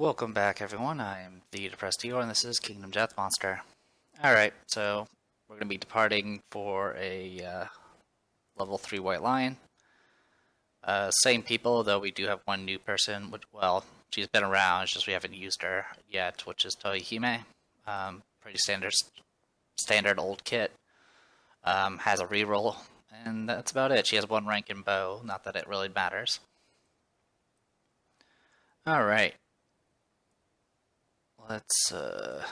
Welcome back, everyone. I am the Depressed Eeyore, and this is Kingdom Death Monster. Alright, so we're going to be departing for a level 3 White Lion. Same people, though we do have one new person, which, well, she's been around, it's just we haven't used her yet, which is Toihime. Pretty standard old kit. Has a reroll, and that's about it. She has one rank in bow, not that it really matters. Alright. Let's, we'll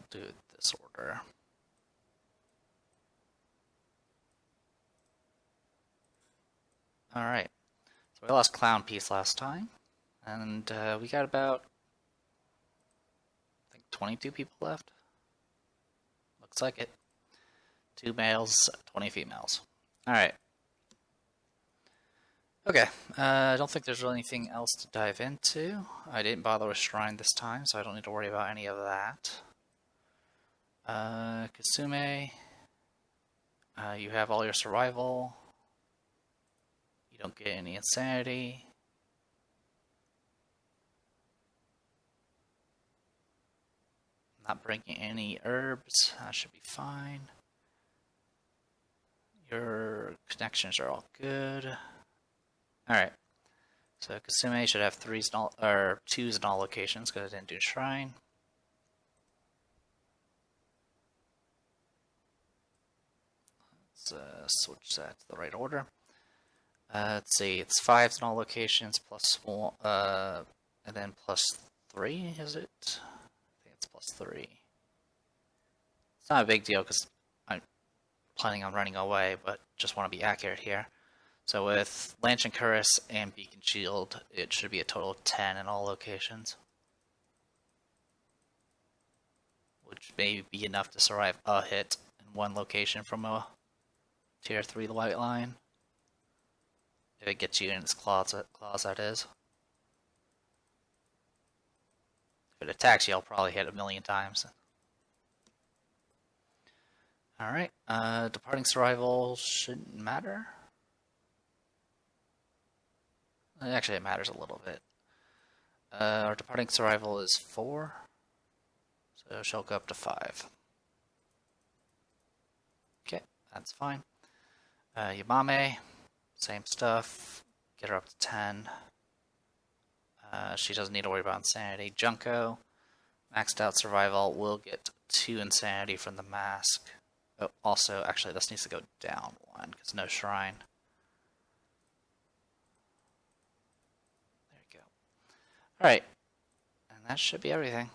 do it this order. Alright, so we lost Clown Piece last time, and we got about, I think, 22 people left. Looks like it. 2 males, 20 females. Alright. Okay, I don't think there's really anything else to dive into. I didn't bother with Shrine this time, so I don't need to worry about any of that. Kasume, you have all your survival. You don't get any insanity. Not bringing any herbs, that should be fine. Your connections are all good. Alright, so Kasume should have 2s in all locations because I didn't do Shrine. Let's switch that to the right order. Let's see, it's 5s in all locations, plus 1, and then plus 3, is it? I think it's plus 3. It's not a big deal because I'm planning on running away, but just want to be accurate here. So with Lance and Curris and Beacon Shield, it should be a total of 10 in all locations. Which may be enough to survive a hit in one location from a tier 3 White Lion. If it gets you in its claws, that is. If it attacks you, I'll probably hit 1,000,000 times. Alright, departing survival shouldn't matter. Actually, it matters a little bit. Our departing survival is 4, so she'll go up to 5. Okay, that's fine. Yamame, same stuff. Get her up to 10. She doesn't need to worry about insanity. Junko, maxed out survival, will get 2 insanity from the mask. Oh, also, actually, this needs to go down 1 because no shrine. Alright, and that should be everything.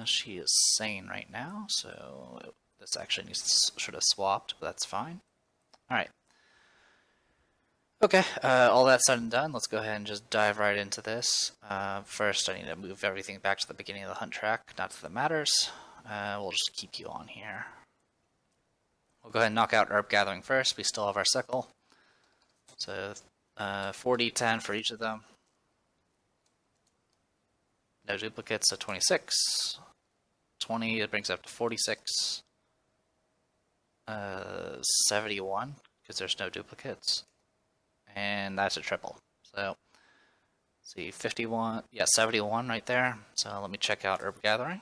She is sane right now, so this actually should have swapped, but that's fine. Alright. Okay, all that said and done, let's go ahead and just dive right into this. First, I need to move everything back to the beginning of the hunt track, not that it matters. We'll just keep you on here. We'll go ahead and knock out Herb Gathering first. We still have our sickle. So 4d10 for each of them. No duplicates, so 26. 20, it brings it up to 46. 71, because there's no duplicates. And that's a triple. So, let's see, 51, yeah, 71 right there. So let me check out Herb Gathering.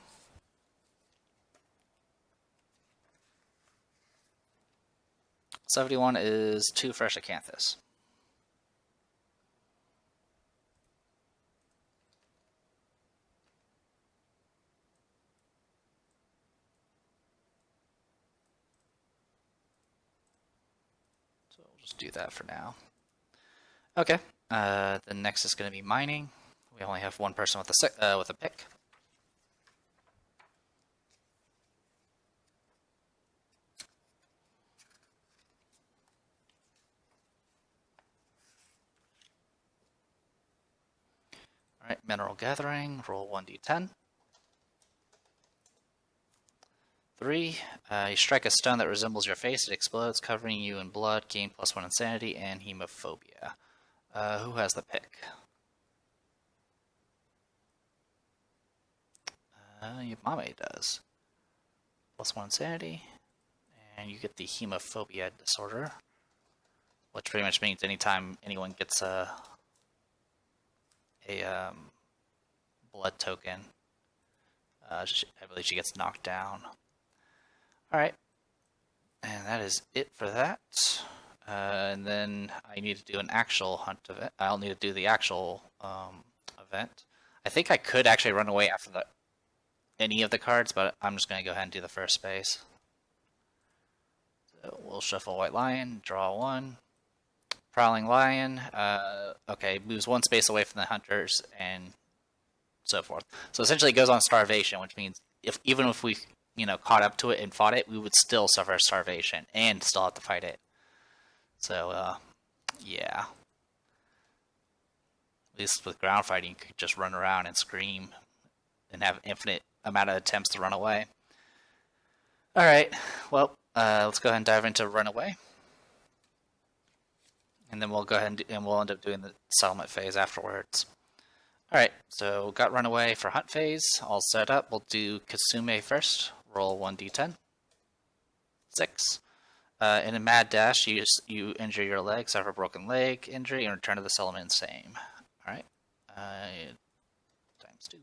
$71 is 2 fresh acanthus. So we'll just do that for now. Okay, the next is going to be mining. We only have one person with a pick. Alright, Mineral Gathering, roll 1d10. 3, you strike a stone that resembles your face, it explodes, covering you in blood, gain +1 insanity, and hemophobia. Who has the pick? Yamame does. +1 insanity, and you get the hemophobia disorder, which pretty much means anytime anyone gets a blood token, I believe she gets knocked down. Alright, and that is it for that. And then I need to do an actual hunt event. I'll need to do the actual event. I think I could actually run away after any of the cards, but I'm just going to go ahead and do the first space. So we'll shuffle White Lion, draw 1. Prowling Lion, okay, moves 1 space away from the hunters, and so forth. So essentially it goes on starvation, which means even if we, caught up to it and fought it, we would still suffer starvation and still have to fight it. So, yeah. At least with ground fighting, you could just run around and scream and have infinite amount of attempts to run away. Alright, well, let's go ahead and dive into Runaway. And then we'll go ahead and we'll end up doing the settlement phase afterwards. Alright, so got Runaway for hunt phase, all set up. We'll do Kasume first. Roll 1d10. 6. In a mad dash, you injure your leg, suffer a broken leg injury, and return to the settlement same. Alright. Times 2.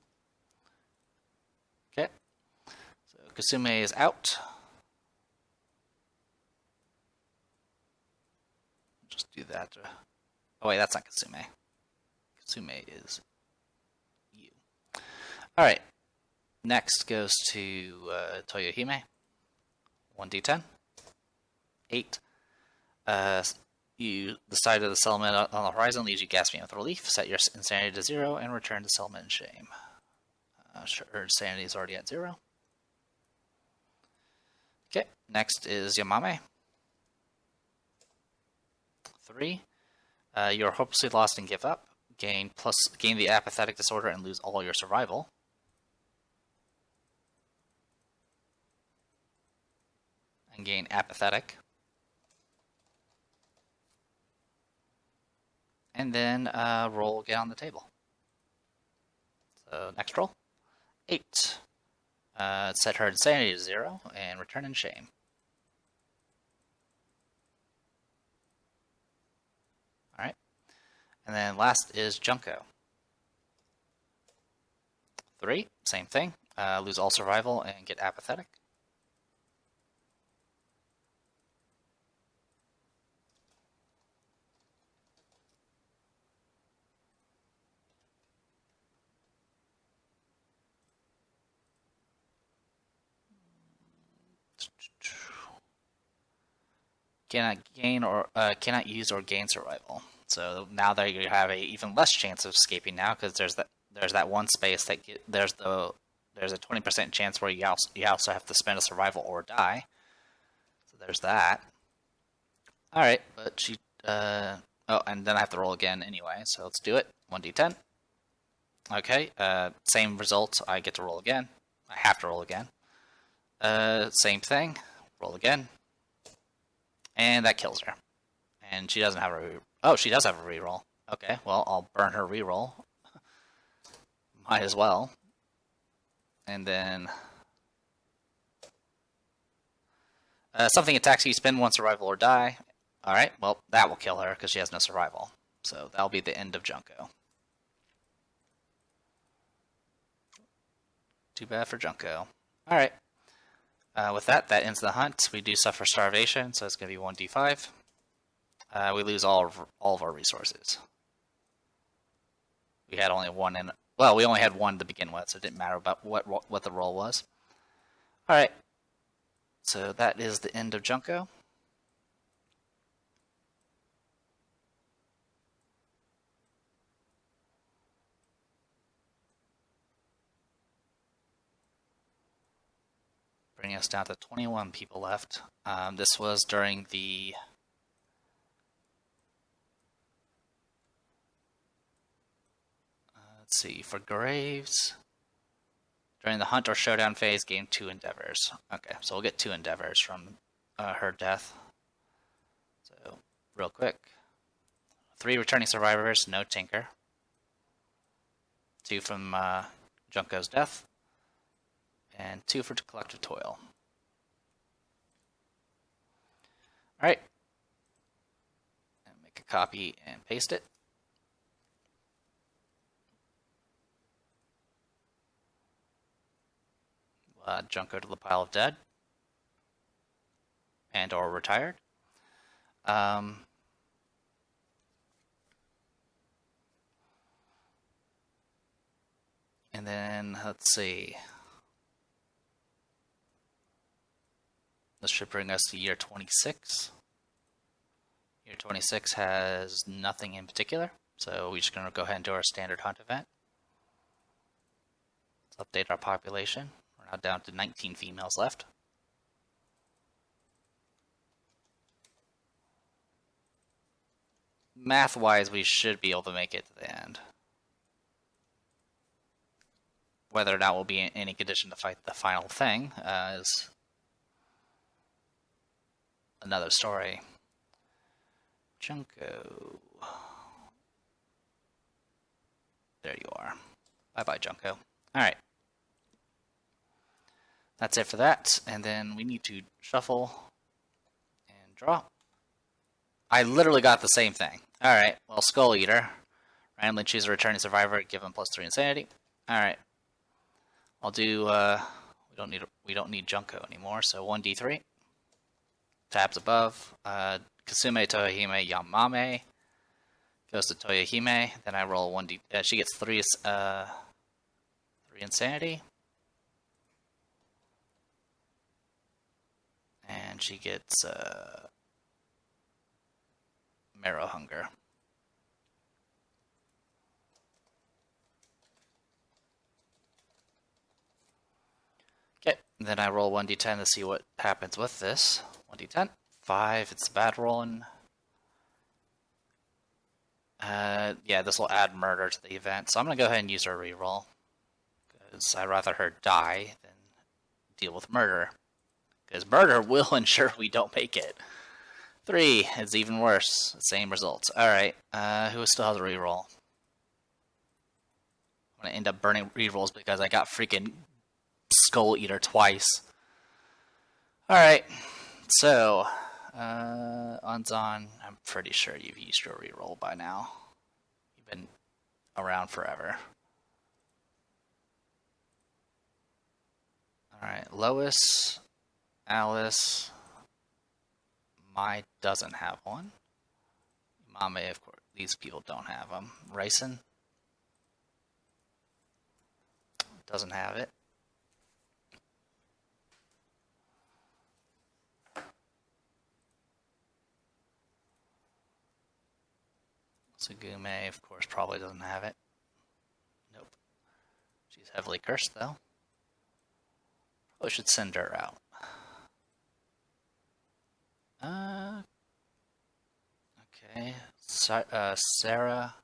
Okay. So Kasume is out. Just do that. Oh wait, that's not Kasume. Kasume is you. Alright. Next goes to Toyohime. 1d10. 8. The side of the settlement on the horizon leaves you gasping with relief. Set your insanity to 0 and return to settlement in shame. Her insanity is already at 0. Okay, next is Yamame. 3. You're hopelessly lost and give up. Gain the apathetic disorder and lose all your survival. And gain apathetic. And then roll again on the table. So next roll. 8. Set her insanity to 0 and return in shame. Alright. And then last is Junko. 3. Same thing. Lose all survival and get apathetic. Cannot use or gain survival. So now that you have a even less chance of escaping now, because there's that one space that there's a 20% chance where you also have to spend a survival or die. So there's that. All right, but she and then I have to roll again anyway. So let's do it. 1d10. Okay, same result. I get to roll again. I have to roll again. Same thing. Roll again. And that kills her. And she doesn't have a oh, she does have a reroll. Okay, well, I'll burn her reroll. Might as well. And then something attacks you, spend 1 survival or die. Alright, well, that will kill her because she has no survival. So that'll be the end of Junko. Too bad for Junko. Alright. With that ends the hunt. We do suffer starvation, so it's going to be 1d5. We lose all of our resources. We had only one we only had one to begin with, so it didn't matter about what the roll was. Alright. So that is the end of Junko. Bringing us down to 21 people left. This was during the let's see, for Graves, during the hunt or showdown phase, gain 2 endeavors. Okay, so we'll get 2 endeavors from her death. So, real quick. 3 returning survivors, no Tinker. 2 from Junko's death. And 2 for collective toil. Alright. And make a copy and paste it. Junko to the pile of dead. And or retired. And then, let's see. This should bring us to year 26. Year 26 has nothing in particular, so we're just going to go ahead and do our standard hunt event. Let's update our population. We're now down to 19 females left. Math-wise, we should be able to make it to the end. Whether or not we'll be in any condition to fight the final thing is another story. Junko. There you are. Bye-bye, Junko. Alright. That's it for that. And then we need to shuffle and draw. I literally got the same thing. Alright, well, Skull Eater. Randomly choose a returning survivor, give him +3 insanity. Alright. I'll do, we don't need Junko anymore, so 1d3. Tabs above. Kasume, Toyohime, Yamame. Goes to Toyohime. Then I roll 1d. She gets 3 insanity. And she gets Marrow Hunger. Okay, then I roll 1d10 to see what happens with this. 1d10. 5, it's a bad rolling. Yeah, this will add murder to the event, so I'm going to go ahead and use her reroll. Because I'd rather her die than deal with murder. Because murder will ensure we don't make it. 3 is even worse. Same results. Alright, who still has a reroll? I'm going to end up burning rerolls because I got freaking Skull Eater twice. Alright, so, Unzon, I'm pretty sure you've used your reroll by now. You've been around forever. Alright, Lois, Alice, Mai doesn't have one. Mame, of course, these people don't have them. Ryson doesn't have it. Tsugume, of course, probably doesn't have it. Nope. She's heavily cursed, though. Probably should send her out. Okay. Sarah.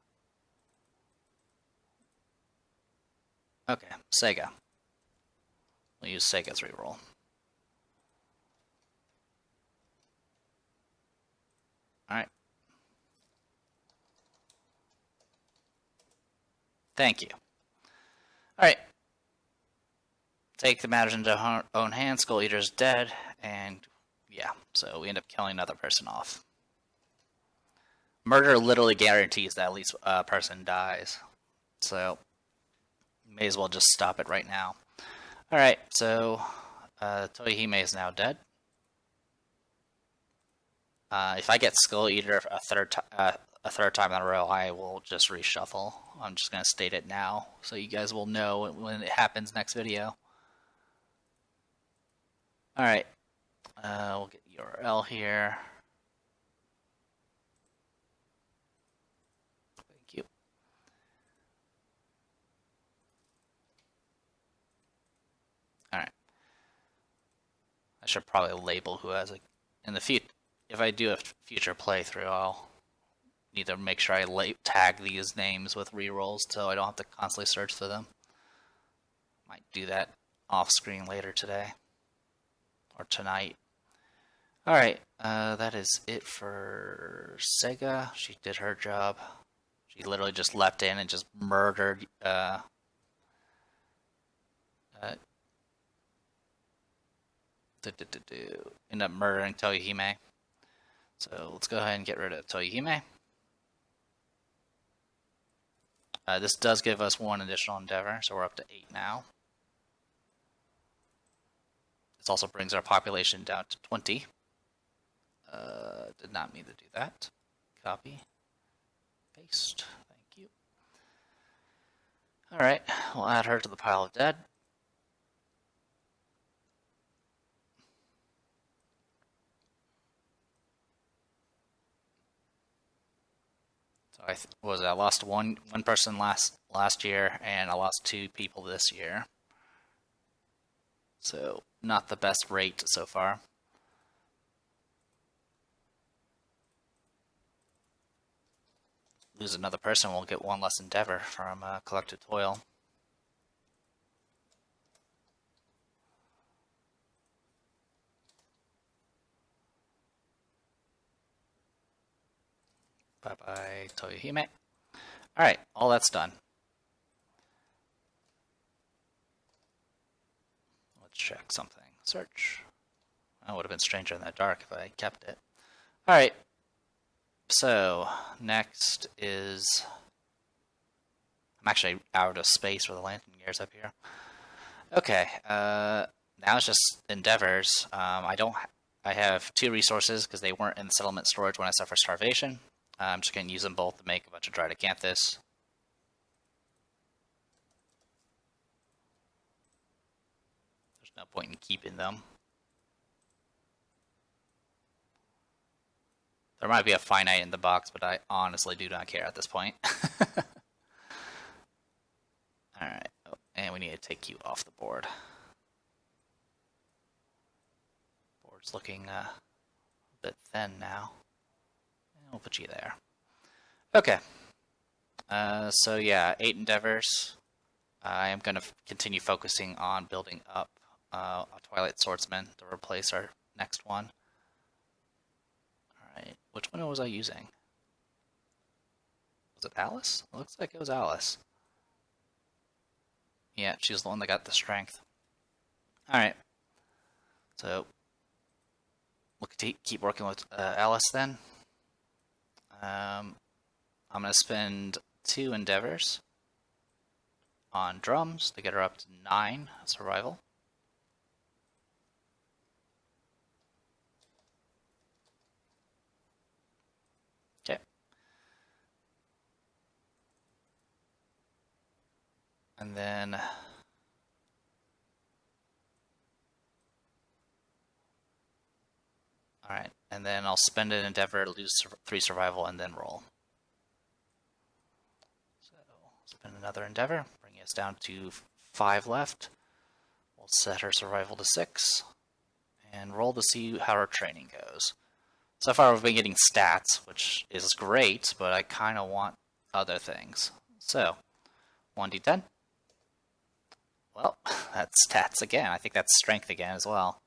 Okay, Sega. We'll use Sega's reroll. Alright. Thank you. Alright. Take the matters into our own hands. Skull Eater's dead, and yeah, so we end up killing another person off. Murder literally guarantees that at least a person dies. So, may as well just stop it right now. Alright, so Toyohime is now dead. If I get Skull Eater a third time in a row, I will just reshuffle. I'm just going to state it now, so you guys will know when it happens next video. Alright, we'll get URL here. Thank you. Alright. I should probably label who has it in the future. If I do a future playthrough, I'll need to make sure I tag these names with rerolls so I don't have to constantly search for them. Might do that off screen later today. Or tonight. Alright, that is it for Sega. She did her job. She literally just leapt in and just murdered end up murdering Toyohime. So let's go ahead and get rid of Toyohime. This does give us 1 additional endeavor, so we're up to 8 now. This also brings our population down to 20. Did not mean to do that. Copy. Paste. Thank you. Alright, we'll add her to the pile of dead. So I lost one person last year, and I lost 2 people this year. So not the best rate so far. Lose another person, we'll get 1 less endeavor from collective toil. Bye-bye, Toyohime. Alright, all that's done. Let's check something. Search. That would have been stranger in the dark if I kept it. Alright. So, next is... I'm actually out of space for the lantern gears up here. Okay, now it's just endeavors. I have 2 resources because they weren't in the settlement storage when I suffered starvation. I'm just going to use them both to make a bunch of dried acanthus. There's no point in keeping them. There might be a finite in the box, but I honestly do not care at this point. Alright, oh, and we need to take you off the board. Board's looking a bit thin now. We'll put you there. Okay. So yeah, 8 endeavors. I am going to continue focusing on building up a Twilight Swordsman to replace our next one. Alright, which one was I using? Was it Alice? It looks like it was Alice. Yeah, she's the one that got the strength. Alright. So, we'll keep working with Alice then. I'm going to spend 2 endeavors on drums to get her up to 9 survival. Okay. And then... Alright, and then I'll spend an endeavor to lose 3 survival and then roll. So, spend another endeavor, bringing us down to 5 left. We'll set her survival to 6, and roll to see how her training goes. So far we've been getting stats, which is great, but I kind of want other things. So, 1d10. Well, that's stats again. I think that's strength again as well.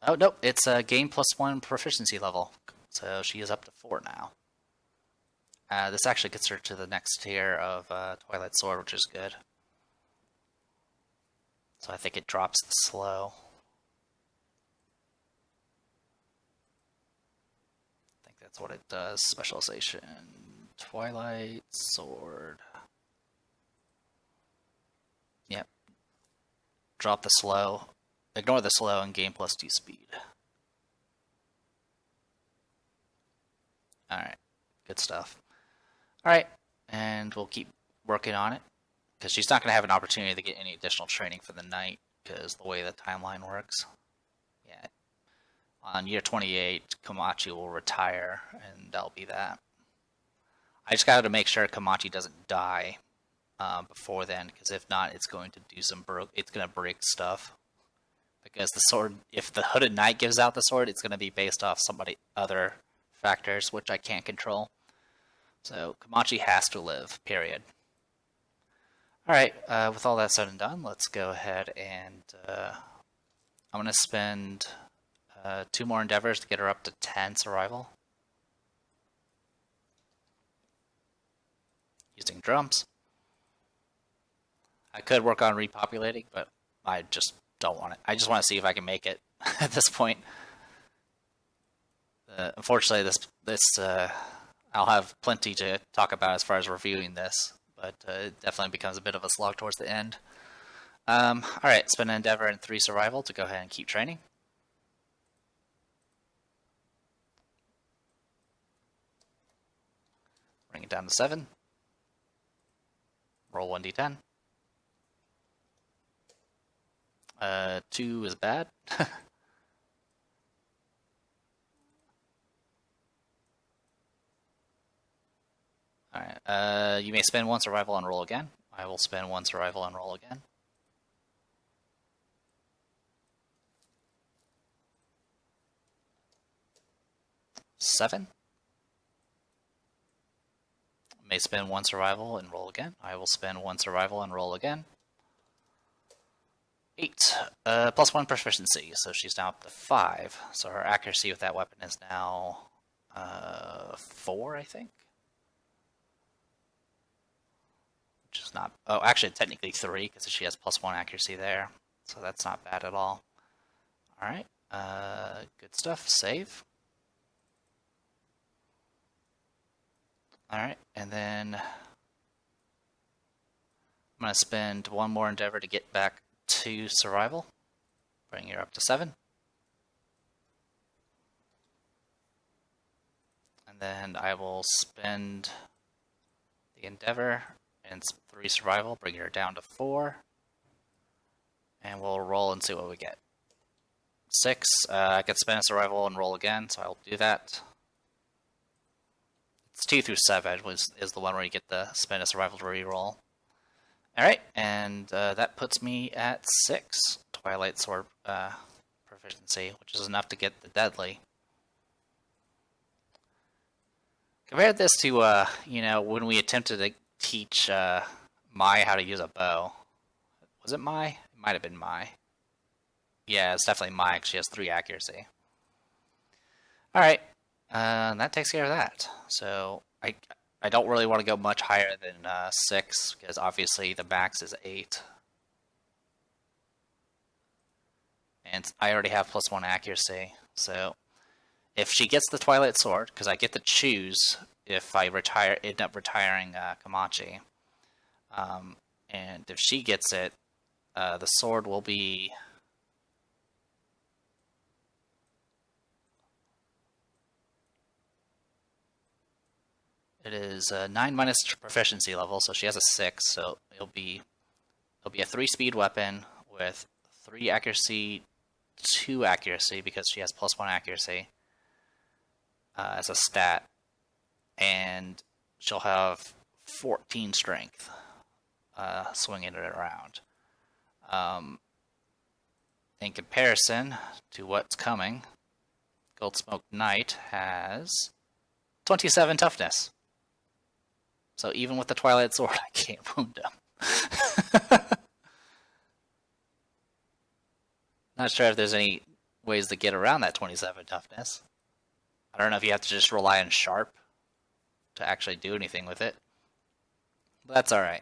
Oh, nope, it's a gain +1 proficiency level, so she is up to 4 now. This actually gets her to the next tier of Twilight Sword, which is good. So I think it drops the slow. I think that's what it does. Specialization, Twilight Sword. Yep. Drop the slow. Ignore the slow and gain +2 speed. Alright, good stuff. Alright, and we'll keep working on it, because she's not going to have an opportunity to get any additional training for the night, because the way the timeline works. Yeah. On year 28, Komachi will retire, and that'll be that. I just got to make sure Komachi doesn't die before then, because if not, it's going to do it's going to break stuff. Because the sword, if the Hooded Knight gives out the sword, it's going to be based off other factors, which I can't control. So, Komachi has to live, period. Alright, with all that said and done, let's go ahead and... I'm going to spend 2 more endeavors to get her up to 10 survival. Using drums. I could work on repopulating, but I just don't want it. I just want to see if I can make it at this point. Unfortunately, I'll have plenty to talk about as far as reviewing this, but it definitely becomes a bit of a slog towards the end. Alright, spend an Endeavor and 3 Survival to go ahead and keep training. Bring it down to 7. Roll 1d10. 2 is bad. Alright, you may spend 1 survival and roll again. I will spend 1 survival and roll again. Seven. May spend 1 survival and roll again. I will spend 1 survival and roll again. 8. Plus 1 proficiency, so she's now up to 5. So her accuracy with that weapon is now 4, I think. Which is not... Oh, actually, technically 3, because she has plus 1 accuracy there. So that's not bad at all. Alright, good stuff. Save. Alright, and then I'm going to spend 1 more Endeavor to get back to Survival. Bring her up to 7. And then I will spend the Endeavor and 3 Survival, bring her down to 4. And we'll roll and see what we get. 6, I could spend a Survival and roll again, so I'll do that. It's 2 through 7 is the one where you get the spend a survival to reroll. Alright, and that puts me at 6 Twilight Sword proficiency, which is enough to get the Deadly. Compare this to, when we attempted to teach Mai how to use a bow. Was it Mai? It might have been Mai. Yeah, it's definitely Mai, because she has 3 accuracy. Alright. That takes care of that. So I don't really want to go much higher than 6, because obviously the max is 8. And I already have plus 1 accuracy. So if she gets the Twilight Sword, because I get to choose if I end up retiring Kamachi. And if she gets it, the sword will be... It is 9 minus proficiency level, so she has a 6, so it'll be a 3-speed weapon with 3 accuracy, 2 accuracy, because she has plus 1 accuracy as a stat, and she'll have 14 strength swinging it around. In comparison to what's coming, Goldsmoke Knight has 27 toughness. So even with the Twilight Sword, I can't wound him. Not sure if there's any ways to get around that 27 toughness. I don't know if you have to just rely on Sharp to actually do anything with it. But that's alright.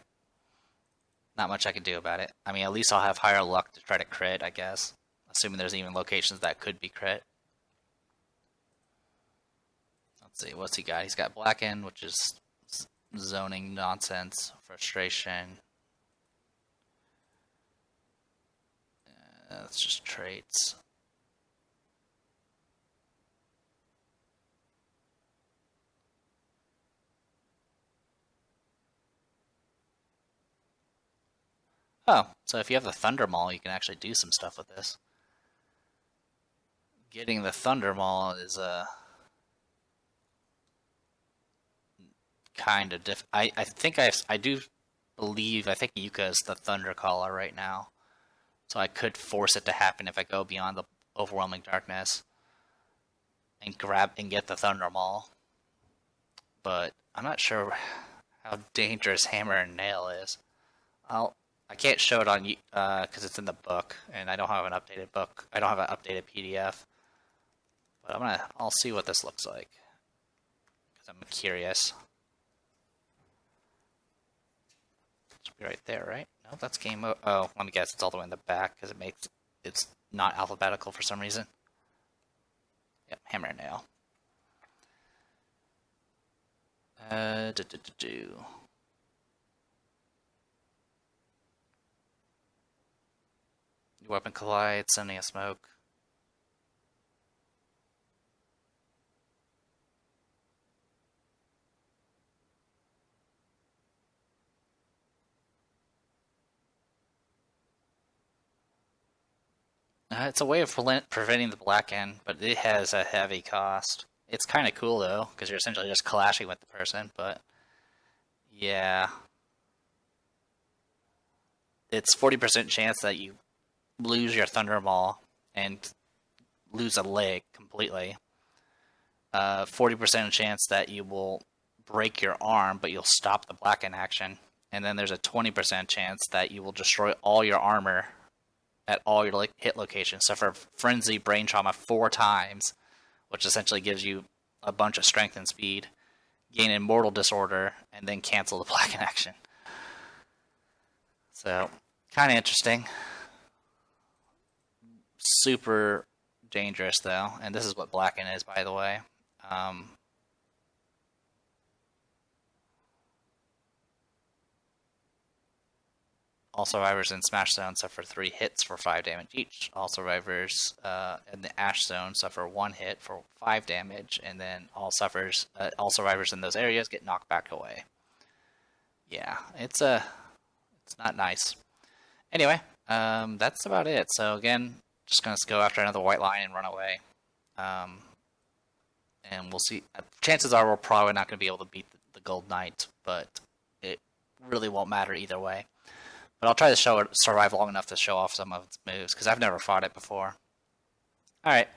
Not much I can do about it. I mean, at least I'll have higher luck to try to crit, I guess. Assuming there's even locations that could be crit. Let's see, what's he got? He's got Blacken, which is zoning nonsense, frustration. That's just traits. Oh, so if you have the Thunder Maul, you can actually do some stuff with this. Getting the Thunder Maul is a kind of I think I do believe, I think Yuka is the Thunder Caller right now. So I could force it to happen if I go beyond the Overwhelming Darkness and grab and get the Thunder Maul. But I'm not sure how dangerous Hammer and Nail is. I can't show it on you because it's in the book, and I don't have an updated book. I don't have an updated PDF. But I'll see what this looks like because I'm curious. Should be right there, right? No, that's game mode. Oh, let me guess. It's all the way in the back because it makes it's not alphabetical for some reason. Yep, hammer and nail. Weapon collide, sending a smoke. It's a way of preventing the black end, but it has a heavy cost. It's kind of cool though, because you're essentially just clashing with the person, but yeah. It's 40% chance that you lose your Thunder Maul and lose a leg completely. 40% chance that you will break your arm, but you'll stop the black end action. And then there's a 20% chance that you will destroy all your armor at all your hit locations. Suffer frenzy brain trauma 4 times, which essentially gives you a bunch of strength and speed. Gain immortal disorder, and then cancel the black in action. So, kind of interesting. Super dangerous though, and this is what blacken is, by the way. All survivors in Smash Zone suffer 3 hits for 5 damage each. All survivors in the Ash Zone suffer 1 hit for 5 damage, and then all survivors in those areas get knocked back away. Yeah, it's not nice. Anyway, that's about it. So again, just gonna go after another white line and run away. And we'll see. Chances are we're probably not going to be able to beat the Gold Knight, but it really won't matter either way. But I'll try to survive long enough to show off some of its moves, because I've never fought it before. Alright.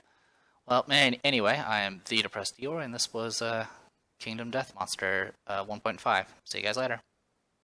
Well, anyway, I am the Depressed Eeyore, and this was Kingdom Death Monster 1.5. See you guys later.